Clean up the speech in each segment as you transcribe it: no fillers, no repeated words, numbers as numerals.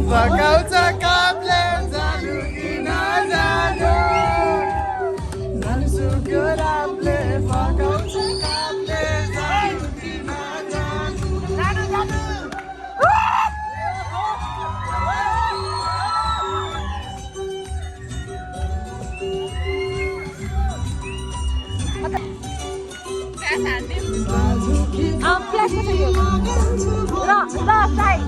Pagaut cakapnya jalu ina jalu, jalu sugerapnya. Pagaut cakapnya jalu ina jalu, jalu jalu. Flash ko sa'yo. Side.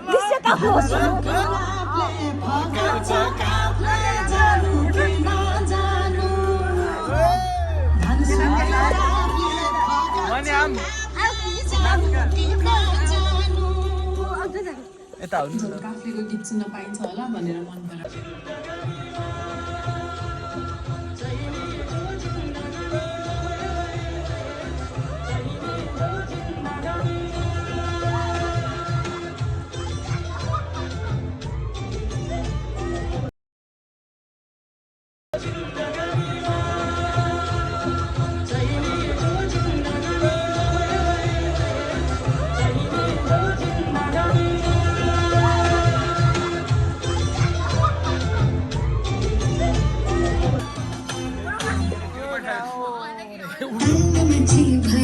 Bisa tapos. Maniam. यता हुनु काफ्लेको गीत सुन्न पाइन्छ होला भनेर मन परायो। मान्छे